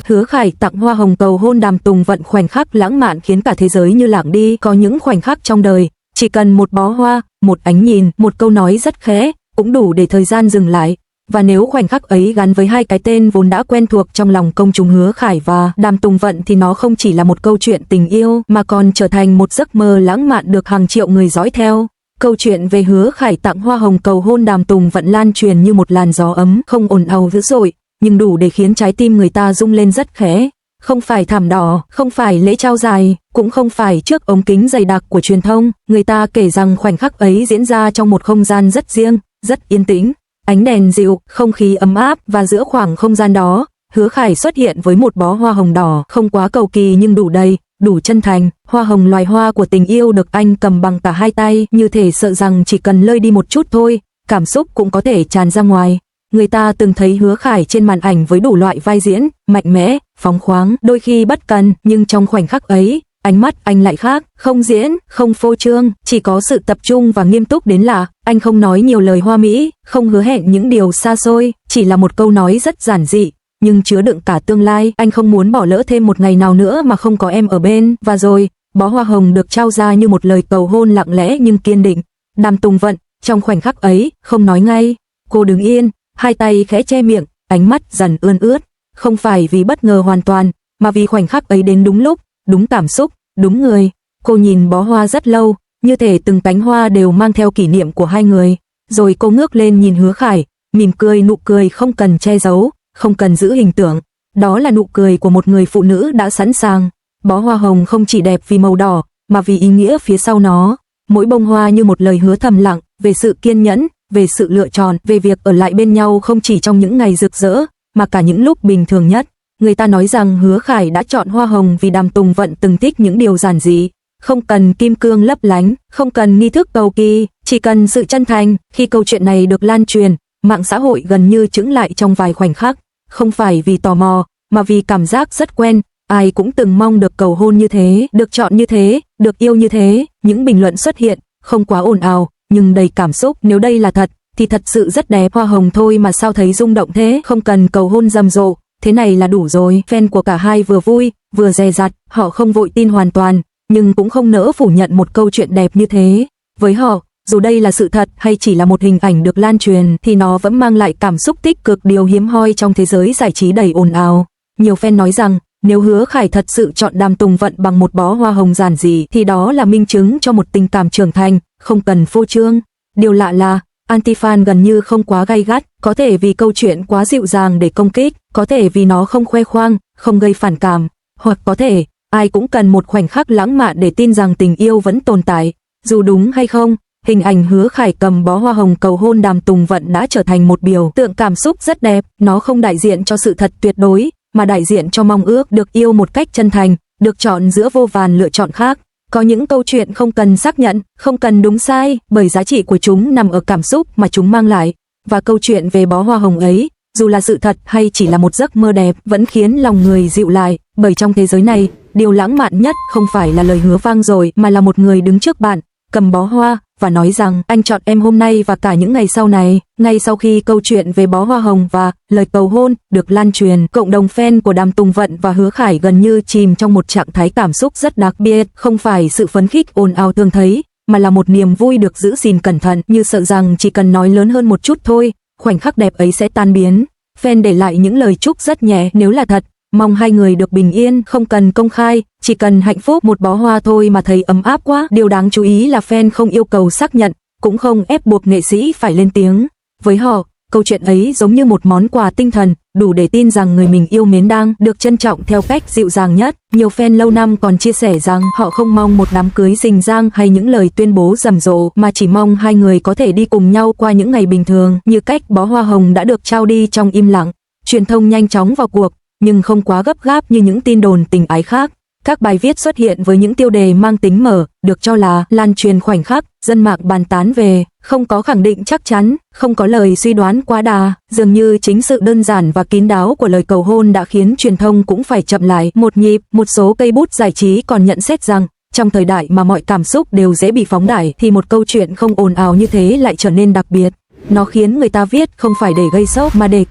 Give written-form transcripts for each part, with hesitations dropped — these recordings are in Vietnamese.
Hứa Khải tặng hoa hồng cầu hôn Đàm Tùng Vận, khoảnh khắc lãng mạn khiến cả thế giới như lảng đi. Có những khoảnh khắc trong đời, chỉ cần một bó hoa, một ánh nhìn, một câu nói rất khẽ, cũng đủ để thời gian dừng lại. Và nếu khoảnh khắc ấy gắn với hai cái tên vốn đã quen thuộc trong lòng công chúng Hứa Khải và Đàm Tùng Vận thì nó không chỉ là một câu chuyện tình yêu mà còn trở thành một giấc mơ lãng mạn được hàng triệu người dõi theo. Câu chuyện về Hứa Khải tặng hoa hồng cầu hôn Đàm Tùng Vận lan truyền như một làn gió ấm, không ồn ào dữ dội, nhưng đủ để khiến trái tim người ta rung lên rất khẽ. Không phải thảm đỏ, không phải lễ trao giải, cũng không phải trước ống kính dày đặc của truyền thông. Người ta kể rằng khoảnh khắc ấy diễn ra trong một không gian rất riêng, rất yên tĩnh. Ánh đèn dịu, không khí ấm áp, và giữa khoảng không gian đó, Hứa Khải xuất hiện với một bó hoa hồng đỏ, không quá cầu kỳ nhưng đủ đầy, đủ chân thành. Hoa hồng, loài hoa của tình yêu, được anh cầm bằng cả hai tay, như thể sợ rằng chỉ cần lơi đi một chút thôi, cảm xúc cũng có thể tràn ra ngoài. Người ta từng thấy Hứa Khải trên màn ảnh với đủ loại vai diễn, mạnh mẽ, phóng khoáng, đôi khi bất cần, nhưng trong khoảnh khắc ấy, ánh mắt anh lại khác, không diễn, không phô trương, chỉ có sự tập trung và nghiêm túc đến lạ. Anh không nói nhiều lời hoa mỹ, không hứa hẹn những điều xa xôi, chỉ là một câu nói rất giản dị, nhưng chứa đựng cả tương lai. Anh không muốn bỏ lỡ thêm một ngày nào nữa mà không có em ở bên. Và rồi, bó hoa hồng được trao ra như một lời cầu hôn lặng lẽ nhưng kiên định. Đàm Tùng Vận, trong khoảnh khắc ấy, không nói ngay. Cô đứng yên, hai tay khẽ che miệng, ánh mắt dần ươn ướt. Không phải vì bất ngờ hoàn toàn, mà vì khoảnh khắc ấy đến đúng lúc, đúng cảm xúc, đúng người. Cô nhìn bó hoa rất lâu, như thể từng cánh hoa đều mang theo kỷ niệm của hai người. Rồi cô ngước lên nhìn Hứa Khải, mỉm cười, nụ cười không cần che giấu, không cần giữ hình tượng. Đó là nụ cười của một người phụ nữ đã sẵn sàng. Bó hoa hồng không chỉ đẹp vì màu đỏ, mà vì ý nghĩa phía sau nó. Mỗi bông hoa như một lời hứa thầm lặng, về sự kiên nhẫn, về sự lựa chọn, về việc ở lại bên nhau không chỉ trong những ngày rực rỡ, mà cả những lúc bình thường nhất. Người ta nói rằng Hứa Khải đã chọn hoa hồng vì Đàm Tùng Vận từng thích những điều giản dị, không cần kim cương lấp lánh, không cần nghi thức cầu kỳ, chỉ cần sự chân thành. Khi câu chuyện này được lan truyền, mạng xã hội gần như chững lại trong vài khoảnh khắc, không phải vì tò mò, mà vì cảm giác rất quen. Ai cũng từng mong được cầu hôn như thế, được chọn như thế, được yêu như thế. Những bình luận xuất hiện, không quá ồn ào, nhưng đầy cảm xúc. Nếu đây là thật, thì thật sự rất đẹp. Hoa hồng thôi mà sao thấy rung động thế, không cần cầu hôn rầm rộ, thế này là đủ rồi. Fan của cả hai vừa vui, vừa dè dặt, họ không vội tin hoàn toàn, nhưng cũng không nỡ phủ nhận một câu chuyện đẹp như thế. Với họ, dù đây là sự thật hay chỉ là một hình ảnh được lan truyền, thì nó vẫn mang lại cảm xúc tích cực, điều hiếm hoi trong thế giới giải trí đầy ồn ào. Nhiều fan nói rằng, nếu Hứa Khải thật sự chọn Đàm Tùng Vận bằng một bó hoa hồng giản dị, thì đó là minh chứng cho một tình cảm trưởng thành, không cần phô trương. Điều lạ là, anti-fan gần như không quá gay gắt, có thể vì câu chuyện quá dịu dàng để công kích, có thể vì nó không khoe khoang, không gây phản cảm, hoặc có thể, ai cũng cần một khoảnh khắc lãng mạn để tin rằng tình yêu vẫn tồn tại. Dù đúng hay không, hình ảnh Hứa Khải cầm bó hoa hồng cầu hôn Đàm Tùng Vận đã trở thành một biểu tượng cảm xúc rất đẹp. Nó không đại diện cho sự thật tuyệt đối, mà đại diện cho mong ước được yêu một cách chân thành, được chọn giữa vô vàn lựa chọn khác. Có những câu chuyện không cần xác nhận, không cần đúng sai, bởi giá trị của chúng nằm ở cảm xúc mà chúng mang lại. Và câu chuyện về bó hoa hồng ấy, dù là sự thật hay chỉ là một giấc mơ đẹp, vẫn khiến lòng người dịu lại. Bởi trong thế giới này, điều lãng mạn nhất không phải là lời hứa vang dội, mà là một người đứng trước bạn, cầm bó hoa và nói rằng anh chọn em hôm nay và cả những ngày sau này. Ngay sau khi câu chuyện về bó hoa hồng và lời cầu hôn được lan truyền, cộng đồng fan của Đàm Tùng Vận và Hứa Khải gần như chìm trong một trạng thái cảm xúc rất đặc biệt. Không phải sự phấn khích ồn ào thường thấy, mà là một niềm vui được giữ gìn cẩn thận, như sợ rằng chỉ cần nói lớn hơn một chút thôi, khoảnh khắc đẹp ấy sẽ tan biến. Fan để lại những lời chúc rất nhẹ, nếu là thật, mong hai người được bình yên, không cần công khai, chỉ cần hạnh phúc. Một bó hoa thôi mà thấy ấm áp quá. Điều đáng chú ý là fan không yêu cầu xác nhận, cũng không ép buộc nghệ sĩ phải lên tiếng. Với họ, câu chuyện ấy giống như một món quà tinh thần, đủ để tin rằng người mình yêu mến đang được trân trọng theo cách dịu dàng nhất. Nhiều fan lâu năm còn chia sẻ rằng họ không mong một đám cưới rình rang hay những lời tuyên bố rầm rộ, mà chỉ mong hai người có thể đi cùng nhau qua những ngày bình thường, như cách bó hoa hồng đã được trao đi trong im lặng. Truyền thông nhanh chóng vào cuộc, nhưng không quá gấp gáp như những tin đồn tình ái khác. Các bài viết xuất hiện với những tiêu đề mang tính mở, được cho là lan truyền khoảnh khắc, dân mạng bàn tán về, không có khẳng định chắc chắn, không có lời suy đoán quá đà. Dường như chính sự đơn giản và kín đáo của lời cầu hôn đã khiến truyền thông cũng phải chậm lại một nhịp. Một số cây bút giải trí còn nhận xét rằng, trong thời đại mà mọi cảm xúc đều dễ bị phóng đại, thì một câu chuyện không ồn ào như thế lại trở nên đặc biệt. Nó khiến người ta viết không phải để gây sốc, mà để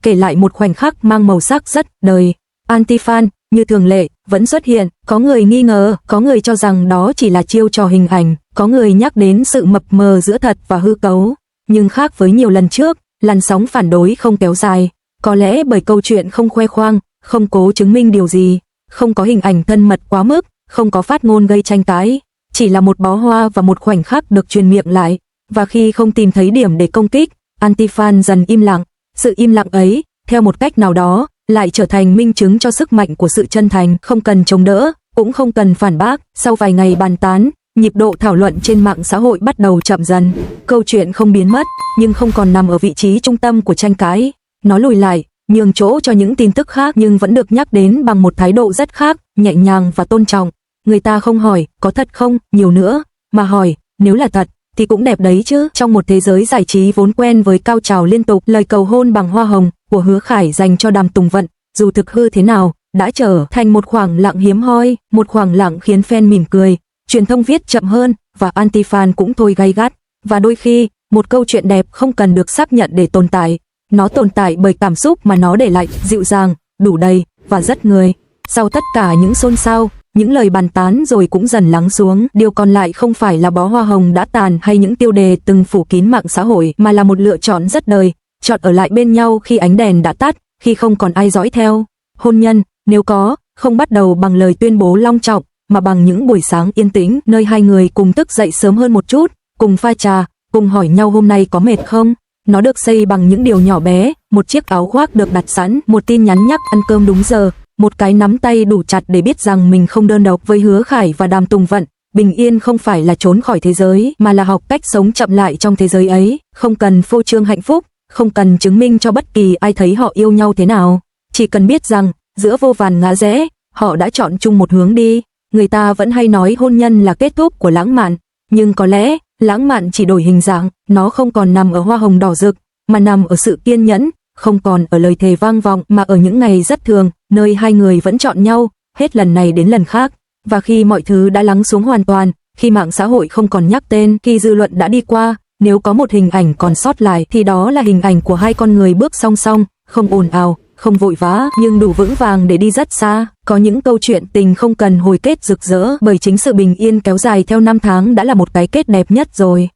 kể lại một khoảnh khắc mang màu sắc rất đời. Anti-fan, như thường lệ, vẫn xuất hiện, có người nghi ngờ, có người cho rằng đó chỉ là chiêu trò hình ảnh, có người nhắc đến sự mập mờ giữa thật và hư cấu. Nhưng khác với nhiều lần trước, làn sóng phản đối không kéo dài, có lẽ bởi câu chuyện không khoe khoang, không cố chứng minh điều gì, không có hình ảnh thân mật quá mức, không có phát ngôn gây tranh cãi, chỉ là một bó hoa và một khoảnh khắc được truyền miệng lại, và khi không tìm thấy điểm để công kích, anti-fan dần im lặng. Sự im lặng ấy, theo một cách nào đó, lại trở thành minh chứng cho sức mạnh của sự chân thành, không cần chống đỡ, cũng không cần phản bác. Sau vài ngày bàn tán, nhịp độ thảo luận trên mạng xã hội bắt đầu chậm dần. Câu chuyện không biến mất, nhưng không còn nằm ở vị trí trung tâm của tranh cãi. Nó lùi lại, nhường chỗ cho những tin tức khác, nhưng vẫn được nhắc đến bằng một thái độ rất khác, nhẹ nhàng và tôn trọng. Người ta không hỏi, có thật không, nhiều nữa, mà hỏi, nếu là thật, thì cũng đẹp đấy chứ. Trong một thế giới giải trí vốn quen với cao trào liên tục, lời cầu hôn bằng hoa hồng của Hứa Khải dành cho Đàm Tùng Vận, dù thực hư thế nào, đã trở thành một khoảng lặng hiếm hoi, một khoảng lặng khiến fan mỉm cười. Truyền thông viết chậm hơn, và anti-fan cũng thôi gay gắt. Và đôi khi, một câu chuyện đẹp không cần được xác nhận để tồn tại. Nó tồn tại bởi cảm xúc mà nó để lại, dịu dàng, đủ đầy, và rất người. Sau tất cả những xôn xao, những lời bàn tán rồi cũng dần lắng xuống, điều còn lại không phải là bó hoa hồng đã tàn hay những tiêu đề từng phủ kín mạng xã hội, mà là một lựa chọn rất đời, chọn ở lại bên nhau khi ánh đèn đã tắt, khi không còn ai dõi theo. Hôn nhân, nếu có, không bắt đầu bằng lời tuyên bố long trọng, mà bằng những buổi sáng yên tĩnh, nơi hai người cùng thức dậy sớm hơn một chút, cùng pha trà, cùng hỏi nhau hôm nay có mệt không. Nó được xây bằng những điều nhỏ bé, một chiếc áo khoác được đặt sẵn, một tin nhắn nhắc ăn cơm đúng giờ, một cái nắm tay đủ chặt để biết rằng mình không đơn độc với Hứa Khải và Đàm Tùng Vận. Bình yên không phải là trốn khỏi thế giới, mà là học cách sống chậm lại trong thế giới ấy, không cần phô trương hạnh phúc, không cần chứng minh cho bất kỳ ai thấy họ yêu nhau thế nào, chỉ cần biết rằng, giữa vô vàn ngã rẽ, họ đã chọn chung một hướng đi. Người ta vẫn hay nói hôn nhân là kết thúc của lãng mạn, nhưng có lẽ, lãng mạn chỉ đổi hình dạng, nó không còn nằm ở hoa hồng đỏ rực, mà nằm ở sự kiên nhẫn, không còn ở lời thề vang vọng, mà ở những ngày rất thường, nơi hai người vẫn chọn nhau, hết lần này đến lần khác. Và khi mọi thứ đã lắng xuống hoàn toàn, khi mạng xã hội không còn nhắc tên, khi dư luận đã đi qua, nếu có một hình ảnh còn sót lại thì đó là hình ảnh của hai con người bước song song, không ồn ào, không vội vã, nhưng đủ vững vàng để đi rất xa. Có những câu chuyện tình không cần hồi kết rực rỡ, bởi chính sự bình yên kéo dài theo năm tháng đã là một cái kết đẹp nhất rồi.